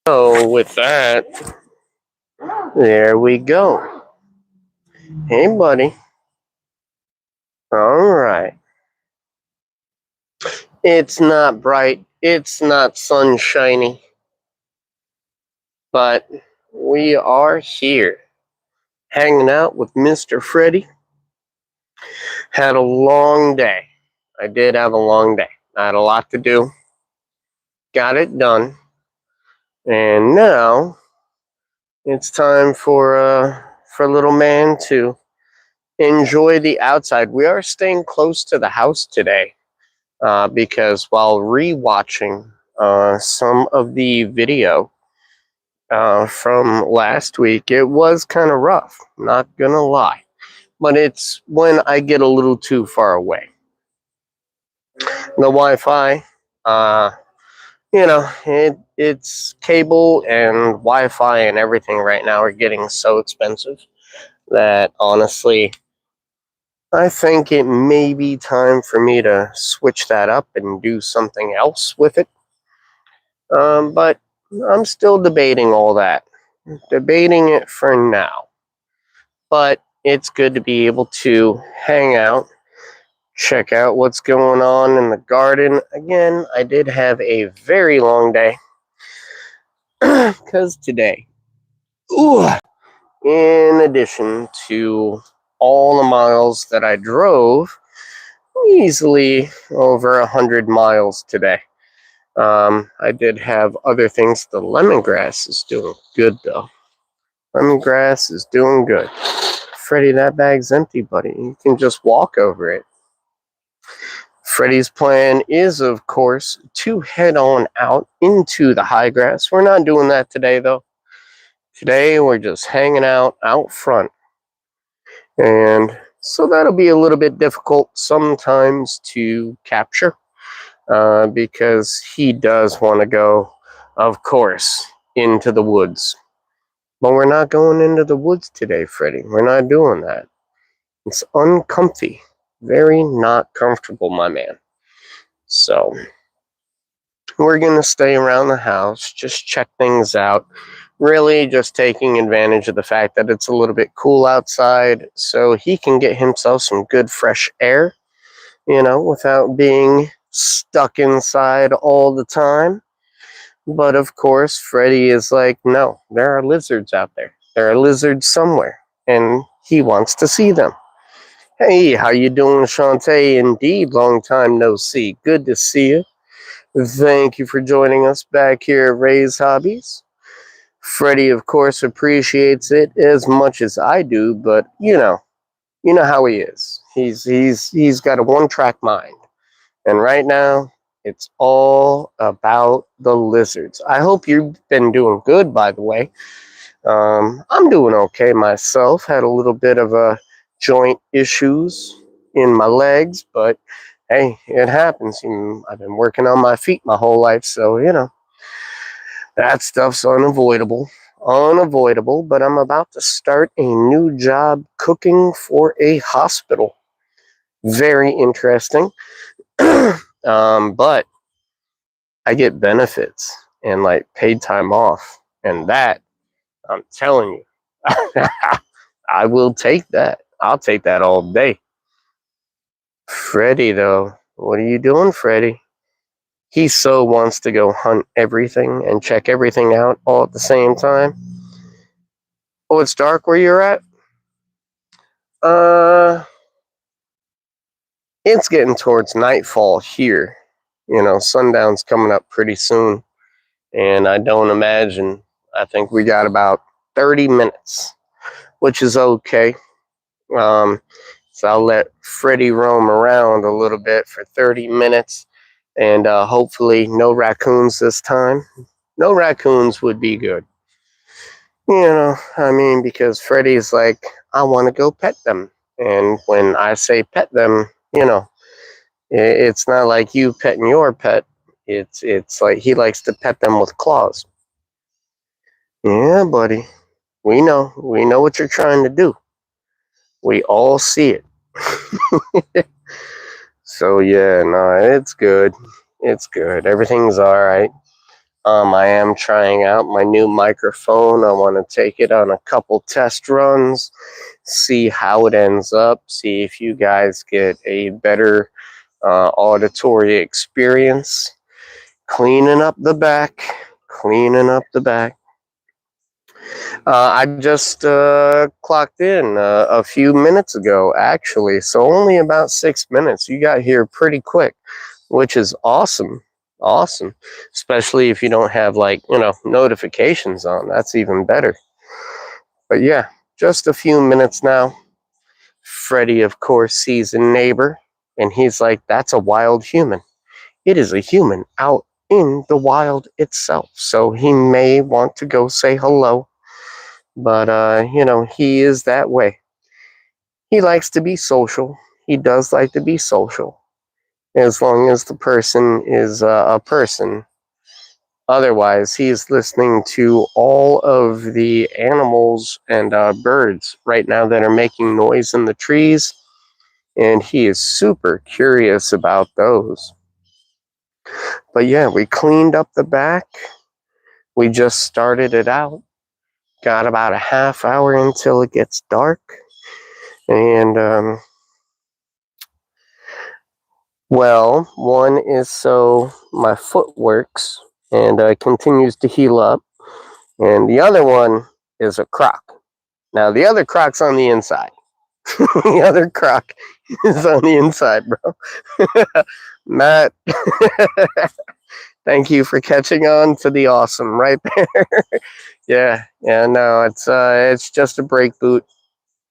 So with that, there we go. Hey, buddy. All right. It's not bright. It's not sunshiny, but we are here, hanging out with Mr. Freddy. Had a long day. I did have a long day. I had a lot to do. Got it done, and now it's time for little man to enjoy the outside. We are staying close to the house today. Because while rewatching some of the video from last week, it was kind of rough, not gonna lie. But it's when I get a little too far away. The Wi-Fi, uh, it's cable and Wi-Fi and everything right now are getting so expensive that honestly, I think it may be time for me to switch that up and do something else with it. But I'm still debating all that. Debating it for now. But it's good to be able to hang out, check out what's going on in the garden. Again, I did have a very long day. Because today, ooh, in addition to all the miles that I drove, easily over 100 miles today. I did have other things. The lemongrass is doing good, though. Lemongrass is doing good. Freddy, that bag's empty, buddy. You can just walk over it. Freddy's plan is, of course, to head on out into the high grass. We're not doing that today, though. Today, we're just hanging out front. And so that'll be a little bit difficult sometimes to capture because he does want to go, of course, into the woods. But we're not going into the woods today, Freddy. We're not doing that. It's uncomfy. Very not comfortable, my man. So, we're going to stay around the house, just check things out. Really just taking advantage of the fact that it's a little bit cool outside so he can get himself some good fresh air, without being stuck inside all the time. But of course, Freddy is like, no, there are lizards out there. There are lizards somewhere, and he wants to see them. Hey, how you doing, Shantae? Indeed, long time no see. Good to see you. Thank you for joining us back here at Ray's Hobbies. Freddy, of course, appreciates it as much as I do, but you know how he is. He's got a one-track mind, and right now it's all about the lizards. I hope you've been doing good, by the way. I'm doing okay myself. Had a little bit of a joint issues in my legs, but hey, it happens. I've been working on my feet my whole life, so that stuff's unavoidable. Unavoidable, but I'm about to start a new job cooking for a hospital. Very interesting. But I get benefits and like paid time off, and that I'm telling you, I will take that. I'll take that all day. Freddy, though, what are you doing, Freddy? He so wants to go hunt everything and check everything out all at the same time. Oh, it's dark where you're at? Uh, it's getting towards nightfall here. Sundown's coming up pretty soon. And I don't imagine, I think we got about 30 minutes, which is okay. So I'll let Freddy roam around a little bit for 30 minutes. And hopefully no raccoons this time. No raccoons would be good. Because Freddy's like, I want to go pet them. And when I say pet them, it's not like you petting your pet. It's like he likes to pet them with claws. Yeah, buddy. We know what you're trying to do. We all see it. So yeah, no, it's good. It's good. Everything's all right. I am trying out my new microphone. I want to take it on a couple test runs, see how it ends up, see if you guys get a better auditory experience. Cleaning up the back, cleaning up the back. I just clocked in a few minutes ago, actually, so only about 6 minutes. You got here pretty quick, which is awesome. Awesome. Especially if you don't have, like, notifications on. That's even better. But yeah, just a few minutes now. Freddy, of course, sees a neighbor, and he's like, that's a wild human. It is a human out in the wild itself. So he may want to go say hello. But, he is that way. He likes to be social. He does like to be social. As long as the person is a person. Otherwise, he's listening to all of the animals and birds right now that are making noise in the trees. And he is super curious about those. But yeah, we cleaned up the back. We just started it out. Got about a half hour until it gets dark. And, well, one is so my foot works and continues to heal up. And the other one is a crock. Now, the other crock's on the inside. The other crock is on the inside, bro. Matt, thank you for catching on to the awesome right there. Yeah, no, it's just a brake boot,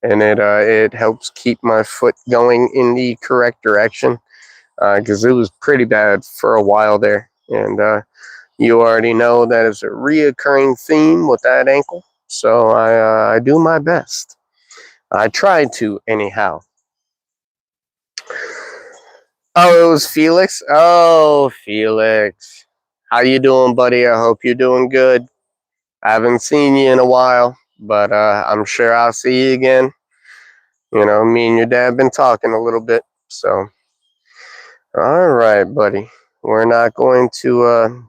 and it helps keep my foot going in the correct direction, because it was pretty bad for a while there, and you already know that is a reoccurring theme with that ankle. So I do my best. I tried to anyhow. Oh, it was Felix. Oh, Felix, how you doing, buddy? I hope you're doing good. I haven't seen you in a while, but I'm sure I'll see you again. Me and your dad been talking a little bit. So, all right, buddy. We're not going to.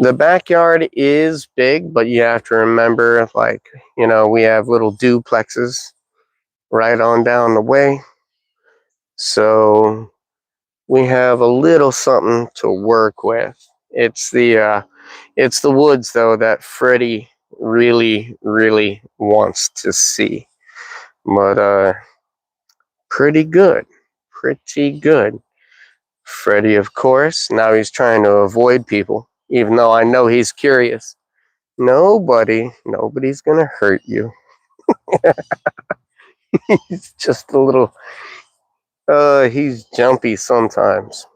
The backyard is big, but you have to remember, like, we have little duplexes right on down the way. So we have a little something to work with. It's the woods, though, that Freddy really, really wants to see. But pretty good. Pretty good. Freddy, of course, now he's trying to avoid people, even though I know he's curious. Nobody's gonna hurt you. He's just a little, he's jumpy sometimes.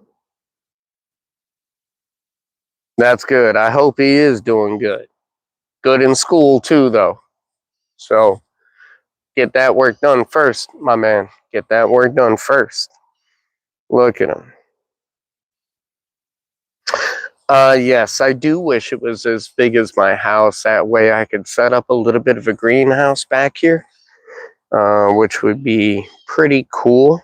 That's good. I hope he is doing good. Good in school, too, though. So, get that work done first, my man. Get that work done first. Look at him. Yes, I do wish it was as big as my house. That way I could set up a little bit of a greenhouse back here, which would be pretty cool.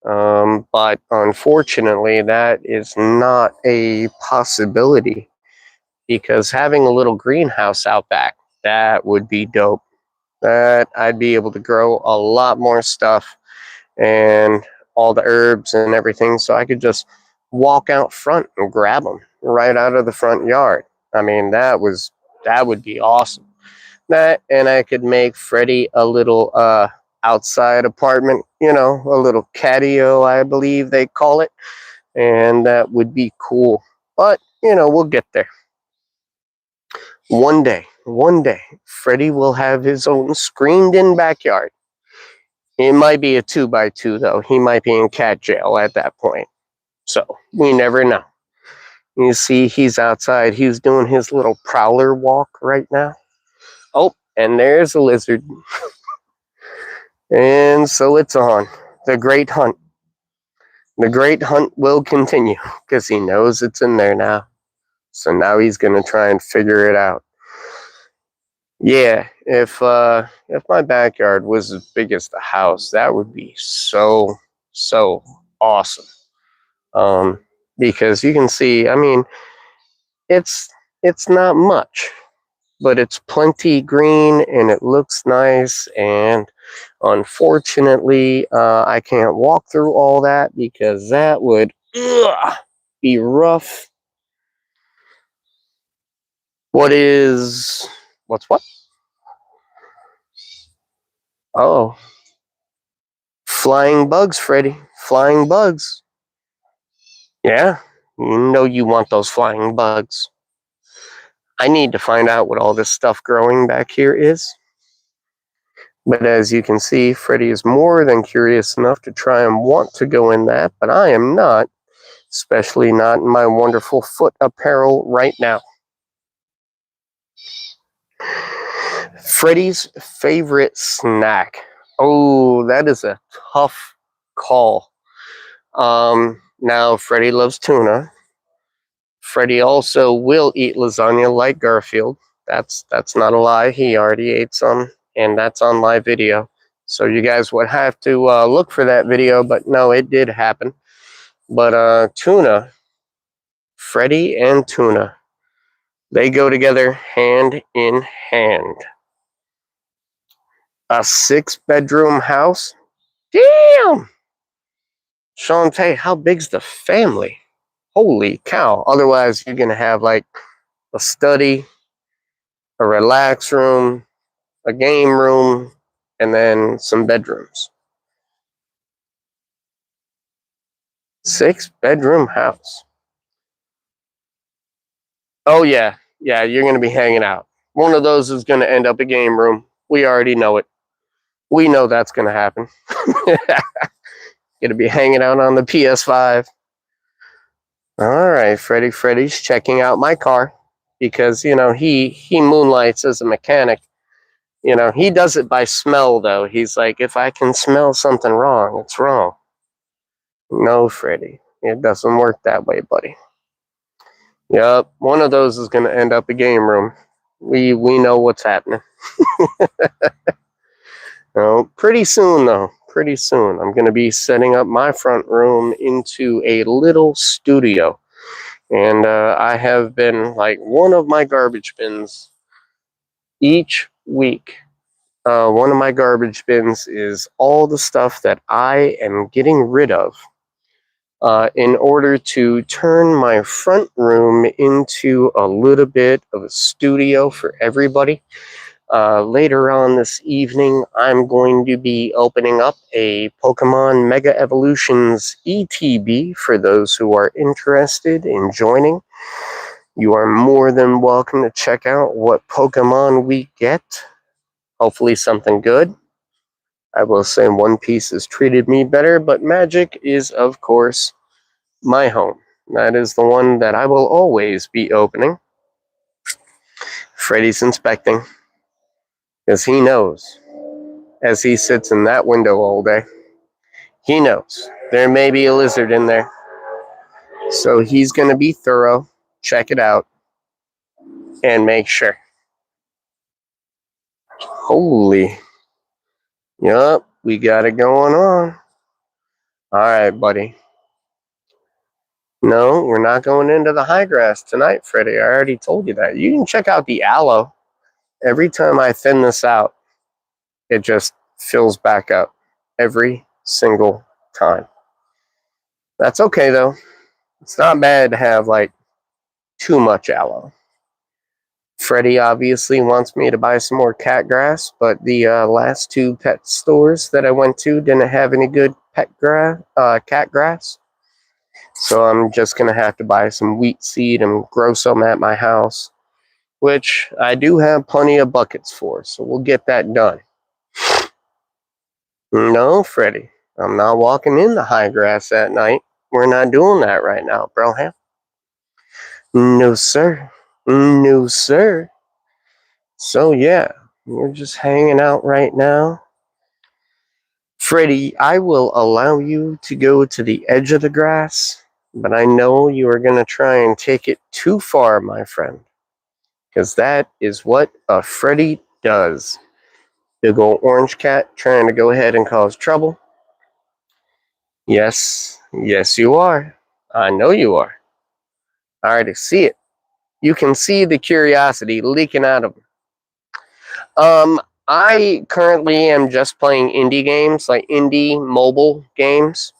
But unfortunately, that is not a possibility, because having a little greenhouse out back, that would be dope. That I'd be able to grow a lot more stuff and all the herbs and everything, so I could just walk out front and grab them right out of the front yard. I mean, that would be awesome. That, and I could make Freddy a little outside apartment, a little catio, I believe they call it, and that would be cool. But we'll get there. One day, Freddy will have his own screened-in backyard. It might be a 2x2, though. He might be in cat jail at that point. So, we never know. You see, he's outside. He's doing his little prowler walk right now. Oh, and there's a lizard. And so it's on. The great hunt. The great hunt will continue, because he knows it's in there now. So now he's going to try and figure it out. Yeah, if my backyard was as big as the house, that would be so awesome. Because you can see, I mean, It's not much, but it's plenty green and it looks nice. And unfortunately, I can't walk through all that because that would be rough. What's what? Oh, flying bugs, Freddy. Flying bugs. Yeah, you know you want those flying bugs. I need to find out what all this stuff growing back here is. But as you can see, Freddy is more than curious enough to try and want to go in that, but I am not, especially not in my wonderful foot apparel right now. Freddy's favorite snack. Oh, that is a tough call. Now Freddy loves tuna. Freddy also will eat lasagna like Garfield. That's not a lie. He already ate some, and that's on live video. So you guys would have to look for that video, but no, it did happen. But tuna, Freddy and tuna, they go together hand in hand. A 6-bedroom house? Damn! Shantae, how big's the family? Holy cow. Otherwise, you're going to have like a study, a relax room, a game room, and then some bedrooms. 6-bedroom house. Oh, yeah. Yeah, you're going to be hanging out. One of those is going to end up a game room. We already know it. We know that's going to happen. Going to be hanging out on the PS5. All right, Freddy's checking out my car because, you know, he moonlights as a mechanic. You know, he does it by smell, though. He's like, if I can smell something wrong, it's wrong. No, Freddy, it doesn't work that way, buddy. Yep, one of those is going to end up a game room. We know what's happening. No, pretty soon, though. Pretty soon, I'm going to be setting up my front room into a little studio. And I have been like one of my garbage bins each week. One of my garbage bins is all the stuff that I am getting rid of in order to turn my front room into a little bit of a studio for everybody. Later on this evening, I'm going to be opening up a Pokemon Mega Evolutions ETB for those who are interested in joining. You are more than welcome to check out what Pokemon we get. Hopefully something good. I will say One Piece has treated me better, but Magic is, of course, my home. That is the one that I will always be opening. Freddy's inspecting, because he knows, as he sits in that window all day, he knows there may be a lizard in there. So he's going to be thorough, check it out, and make sure. Holy. Yup, we got it going on. All right, buddy. No, we're not going into the high grass tonight, Freddy. I already told you that. You can check out the aloe. Every time I thin this out, it just fills back up. Every single time. That's okay, though. It's not bad to have, like, too much aloe. Freddy obviously wants me to buy some more cat grass, but the last 2 pet stores that I went to didn't have any good cat grass. So I'm just going to have to buy some wheat seed and grow some at my house, which I do have plenty of buckets for, so we'll get that done. No, Freddy, I'm not walking in the high grass at night. We're not doing that right now, Broham. No, sir. No, sir. So, yeah, we're just hanging out right now. Freddy, I will allow you to go to the edge of the grass, but I know you are going to try and take it too far, my friend. Because that is what a Freddy does. Big old orange cat trying to go ahead and cause trouble. Yes, yes you are. I know you are. I already see it. You can see the curiosity leaking out of them. I currently am just playing indie games, like indie mobile games.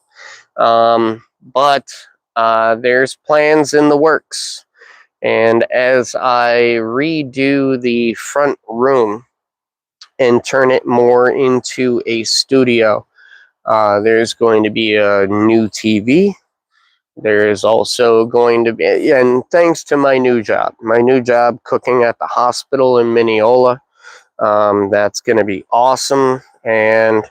But there's plans in the works. And as I redo the front room and turn it more into a studio, there's going to be a new TV. There is also going to be, and thanks to my new job cooking at the hospital in Mineola, that's going to be awesome. And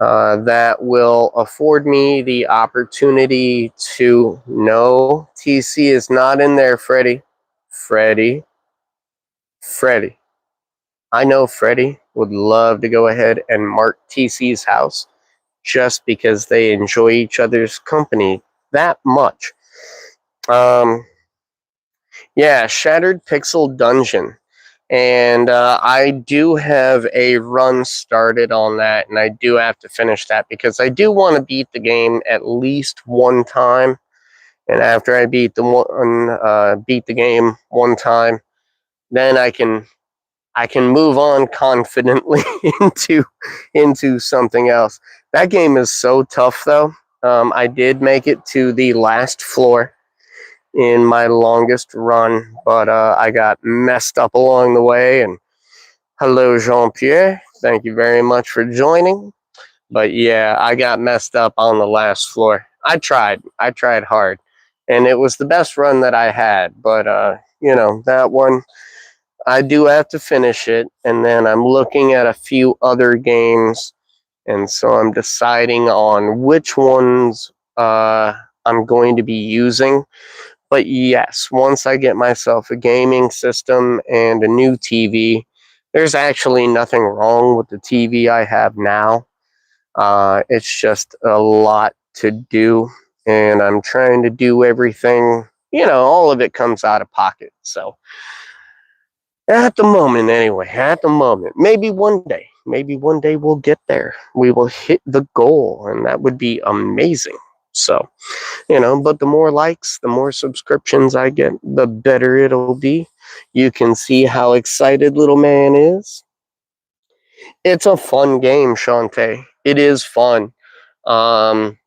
that will afford me the opportunity to know TC is not in there, Freddy. Freddy. Freddy. I know Freddy would love to go ahead and mark TC's house just because they enjoy each other's company that much. Um, yeah, Shattered Pixel Dungeon. And I do have a run started on that, and I do have to finish that because I do want to beat the game at least one time. And after I beat the game one time, then I can move on confidently into something else. That game is so tough, though. I did make it to the last floor in my longest run, but I got messed up along the way. And hello, Jean Pierre. Thank you very much for joining. But yeah, I got messed up on the last floor. I tried hard, and it was the best run that I had. But that one I do have to finish it, and then I'm looking at a few other games, and so I'm deciding on which ones I'm going to be using. But yes, once I get myself a gaming system and a new TV, there's actually nothing wrong with the TV I have now. It's just a lot to do, and I'm trying to do everything. All of it comes out of pocket. So at the moment, anyway, at the moment, maybe one day we'll get there. We will hit the goal, and that would be amazing. So, but the more likes, the more subscriptions I get, the better it'll be. You can see how excited little man is. It's a fun game, Shantae. It is fun. Um,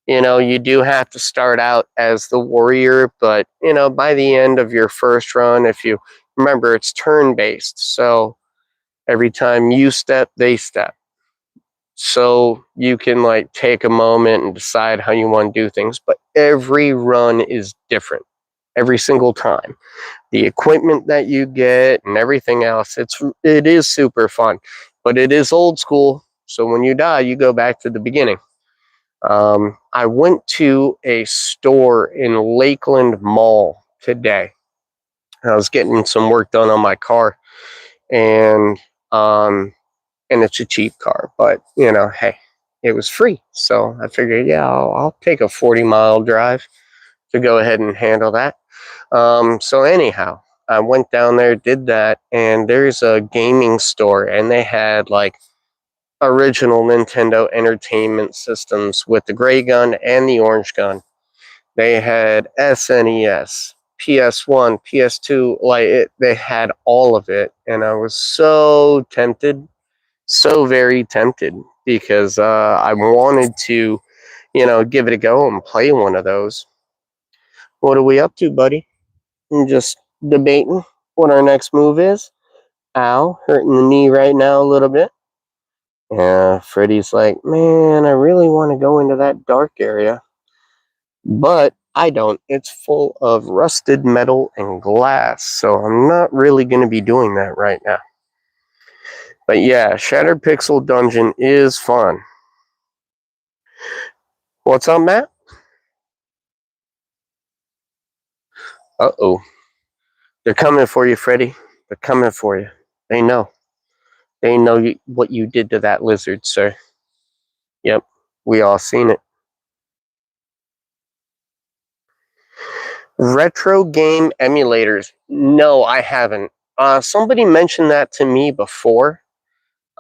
you do have to start out as the warrior, but by the end of your first run, if you remember, it's turn based. So every time you step, they step. So you can like take a moment and decide how you want to do things, but every run is different every single time. The equipment that you get and everything else, it is super fun, but it is old school. So when you die, you go back to the beginning. I went to a store in Lakeland Mall today. I was getting some work done on my car, and um, and it's a cheap car, but hey, it was free, so I figured, yeah, I'll take a 40-mile drive to go ahead and handle that. So anyhow, I went down there, did that, and there's a gaming store, and they had like original Nintendo Entertainment Systems with the gray gun and the orange gun. They had SNES, PS1, PS2, they had all of it, and I was so tempted, so very tempted because I wanted to, give it a go and play one of those. What are we up to, buddy? I'm just debating what our next move is. Ow, hurting the knee right now a little bit. Yeah, Freddy's like, man, I really want to go into that dark area. But I don't. It's full of rusted metal and glass, so I'm not really going to be doing that right now. But yeah, Shattered Pixel Dungeon is fun. What's up, Matt? Uh-oh. They're coming for you, Freddy. They're coming for you. They know. They know what you did to that lizard, sir. Yep, we all seen it. Retro game emulators. No, I haven't. Somebody mentioned that to me before,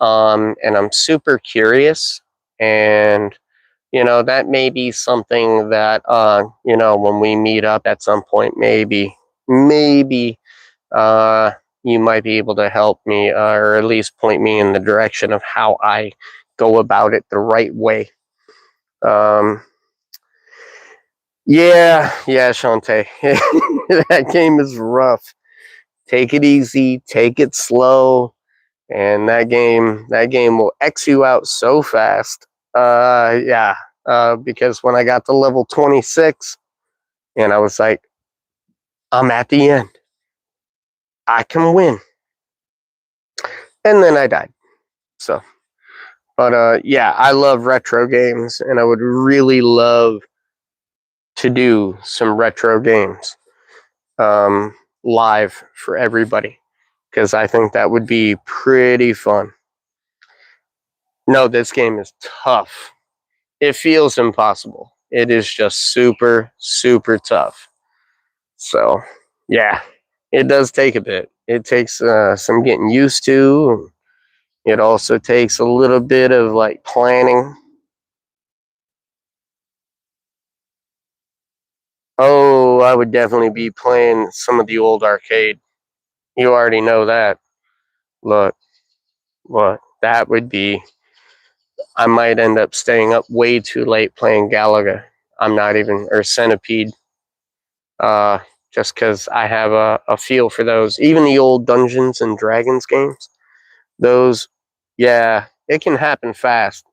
and I'm super curious. And that may be something that when we meet up at some point, maybe you might be able to help me, or at least point me in the direction of how I go about it the right way. Um, yeah, Shantae. That game is rough. Take it easy, take it slow, and that game will X you out so fast. Yeah. Because when I got to level 26, and I was like, I'm at the end. I can win. And then I died. So, but yeah, I love retro games, and I would really love to do some retro games um, live for everybody, because I think that would be pretty fun. No, this game is tough. It feels impossible. It is just super, super tough. So, yeah, it does take a bit. It takes some getting used to. It also takes a little bit of like planning. Oh, I would definitely be playing some of the old arcade. You already know that. Look, what that would be. I might end up staying up way too late playing Galaga. I'm not even, or Centipede. Uh, just because I have a feel for those. Even the old Dungeons and Dragons games. Those, yeah, it can happen fast.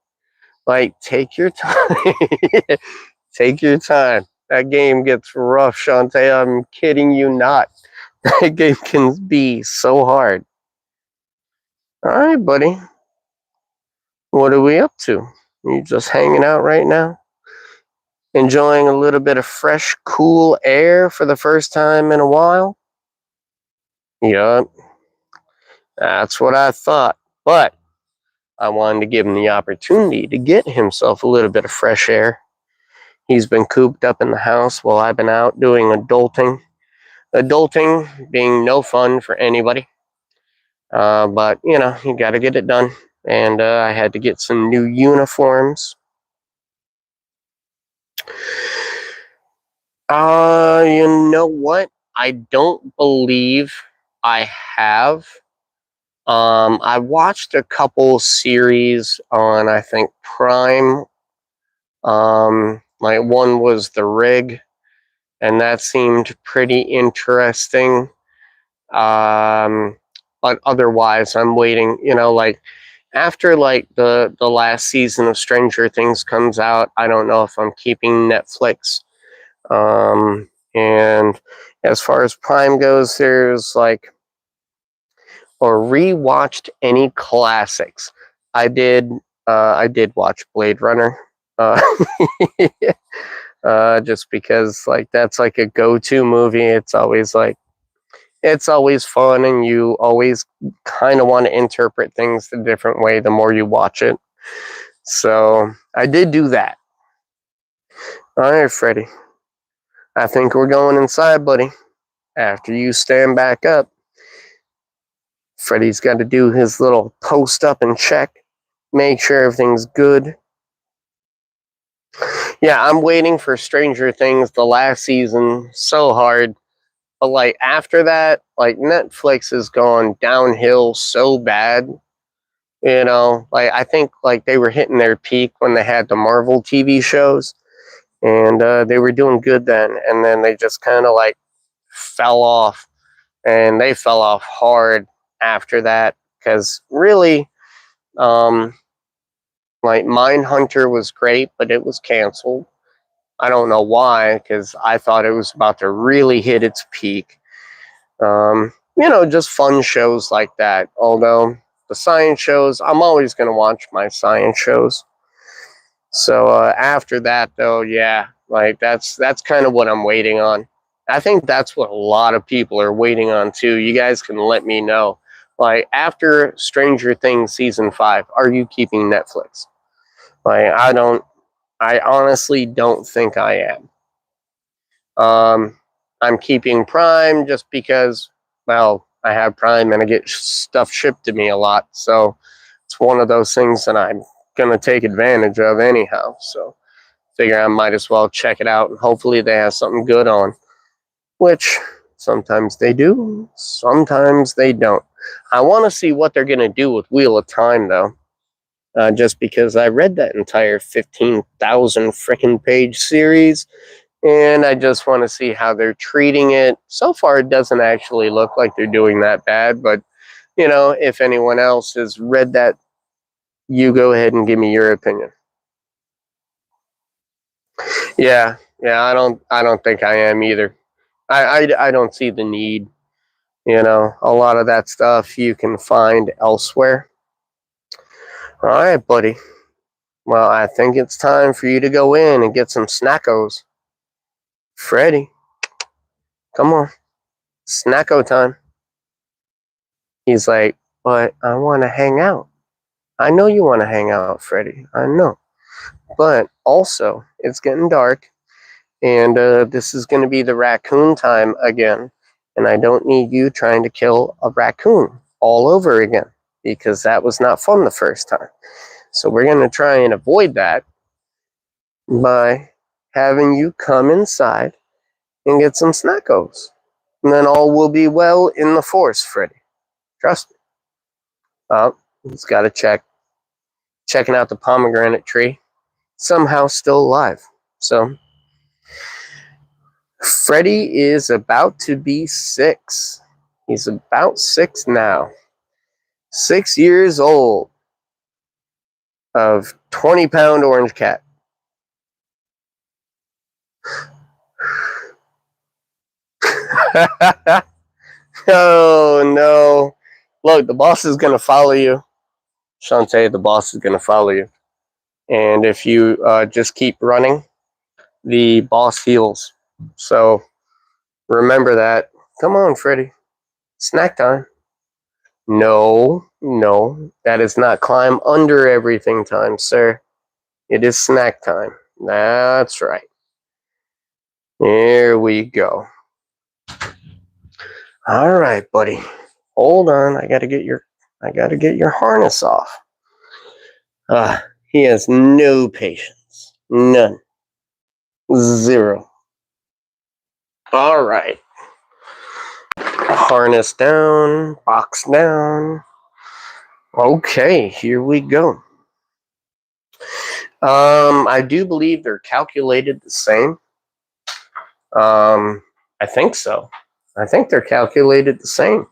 Like, take your time. Take your time. That game gets rough, Shantae. I'm kidding you not. That game can be so hard. All right, buddy. What are we up to? You just hanging out right now? Enjoying a little bit of fresh, cool air for the first time in a while? Yup, that's what I thought. But I wanted to give him the opportunity to get himself a little bit of fresh air. He's been cooped up in the house while I've been out doing adulting. Adulting being no fun for anybody. But, you got to get it done. And I had to get some new uniforms. You know what? I don't believe I have. I watched a couple series on, I think, Prime. Like one was The Rig, and that seemed pretty interesting. But otherwise, I'm waiting. Like after like the last season of Stranger Things comes out, I don't know if I'm keeping Netflix. And as far as Prime goes, there's like or rewatched any classics. I did. I did watch Blade Runner. Uh, just because like that's like a go-to movie. It's always fun, and you always kind of want to interpret things a different way the more you watch it. So I did do that. All right, Freddy. I think we're going inside, buddy. After you stand back up, Freddy's got to do his little post up and check, make sure everything's good. Yeah, I'm waiting for Stranger Things, the last season, so hard. But like after that, like Netflix has gone downhill so bad. Like I think like they were hitting their peak when they had the Marvel TV shows, and they were doing good then, and then they just kind of like fell off, and they fell off hard after that because really, um, like Mindhunter was great, but it was canceled. I don't know why, because I thought it was about to really hit its peak. Just fun shows like that. Although the science shows, I'm always going to watch my science shows. So after that, though, yeah, like that's kind of what I'm waiting on. I think that's what a lot of people are waiting on too. You guys can let me know. Like after Stranger Things season 5, are you keeping Netflix? Like I honestly don't think I am. I'm keeping Prime just because, well, I have Prime and I get stuff shipped to me a lot. So it's one of those things that I'm going to take advantage of anyhow. So figure I might as well check it out, and hopefully they have something good on. Which, Sometimes they do, sometimes they don't. I want to see what they're going to do with Wheel of Time, though. Just because I read that entire 15,000 freaking page series, and I just want to see how they're treating it. So far, it doesn't actually look like they're doing that bad, but, if anyone else has read that, you go ahead and give me your opinion. Yeah, I don't think I am either. I don't see the need. A lot of that stuff you can find elsewhere. All right, buddy. Well, I think it's time for you to go in and get some snackos. Freddy, come on. Snacko time. He's like, but I want to hang out. I know you want to hang out, Freddy. I know. But also, it's getting dark, and this is going to be the raccoon time again. And I don't need you trying to kill a raccoon all over again, because that was not fun the first time. So we're going to try and avoid that by having you come inside and get some snackos. And then all will be well in the force, Freddy. Trust me. Oh, he's got to checking out the pomegranate tree. Somehow still alive. So, Freddy is about to be 6. He's about 6 now. 6 years old of 20-pound orange cat. Oh, no. Look, the boss is going to follow you. Shantae, the boss is going to follow you. And if you just keep running, the boss heals. So remember that. Come on, Freddy. Snack time. No, that is not climb under everything time, sir. It is snack time. That's right. Here we go. All right, buddy. Hold on. I gotta get your harness off. He has no patience. None. 0. All right. Harness down, box down. Okay, here we go. I do believe they're calculated the same. I think so. I think they're calculated the same.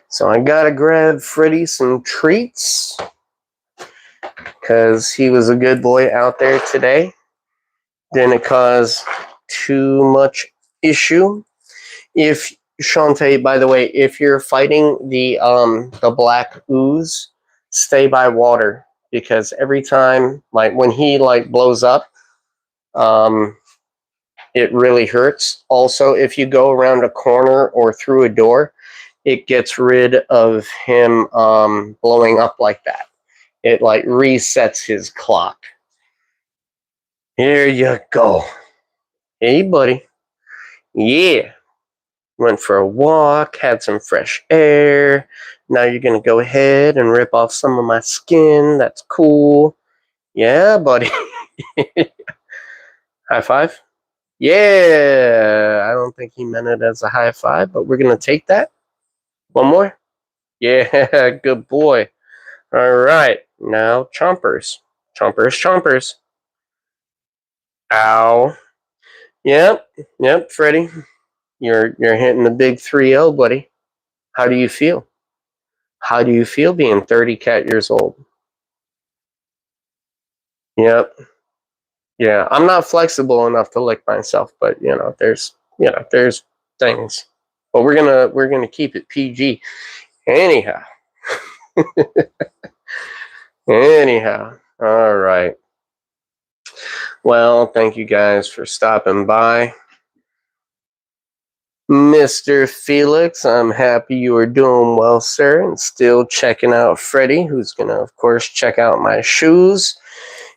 So I gotta grab Freddy some treats because he was a good boy out there today. Didn't cause too much issue. If Shantae, by the way, if you're fighting the black ooze, stay by water because every time, like when he blows up, it really hurts. Also, if you go around a corner or through a door, it gets rid of him blowing up like that. It resets his clock. Here you go. Hey, buddy. Yeah. Went for a walk, had some fresh air. Now you're going to go ahead and rip off some of my skin. That's cool. Yeah, buddy. High five? Yeah. I don't think he meant it as a high five, but we're going to take that. One more? Yeah, good boy. All right. Now, chompers. Chompers. Ow. Yep, Freddy. You're hitting the big 3-0, buddy. How do you feel? How do you feel being 30 cat years old? Yep. Yeah, I'm not flexible enough to lick myself, but there's things. But we're gonna keep it PG. Anyhow. Anyhow. All right. Well, thank you guys for stopping by. Mr. Felix, I'm happy you are doing well, sir, and still checking out Freddy, who's going to, of course, check out my shoes.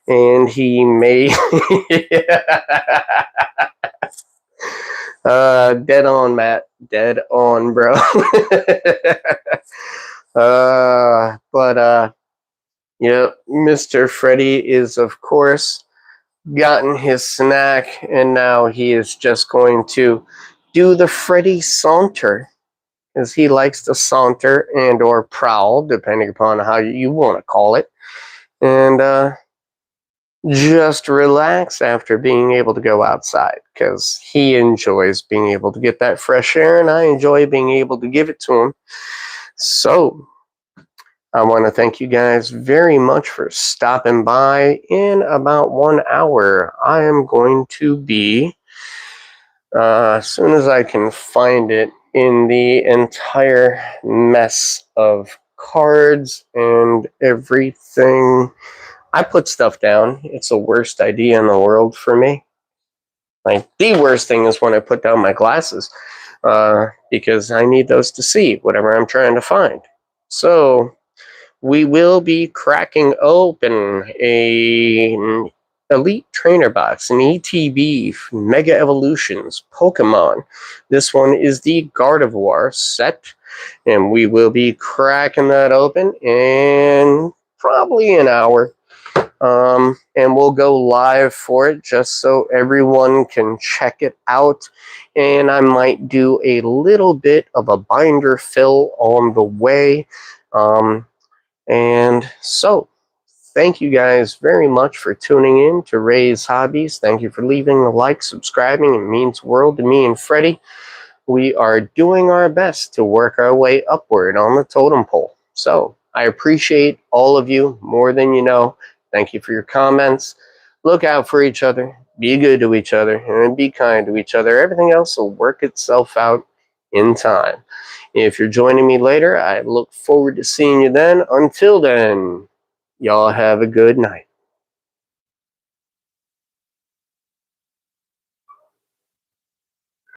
And he may... dead on, Matt. Dead on, bro. Mr. Freddy is, of course, gotten his snack, and now he is just going to do the Freddy saunter, as he likes to saunter and or prowl, depending upon how you want to call it, and just relax after being able to go outside, because he enjoys being able to get that fresh air, and I enjoy being able to give it to him. So I want to thank you guys very much for stopping by. In about 1 hour, I am going to be, as soon as I can find it, in the entire mess of cards and everything. I put stuff down. It's the worst idea in the world for me. Like, the worst thing is when I put down my glasses, because I need those to see whatever I'm trying to find. So we will be cracking open an Elite Trainer Box, an ETB Mega Evolutions Pokemon. This one is the Gardevoir set, and we will be cracking that open in probably an hour. And we'll go live for it just so everyone can check it out. And I might do a little bit of a binder fill on the way. And so, thank you guys very much for tuning in to Ray's Hobbies. Thank you for leaving a like, subscribing. It means the world to me and Freddy. We are doing our best to work our way upward on the totem pole. So, I appreciate all of you more than you know. Thank you for your comments. Look out for each other. Be good to each other. And be kind to each other. Everything else will work itself out in time. If you're joining me later, I look forward to seeing you then. Until then, y'all have a good night.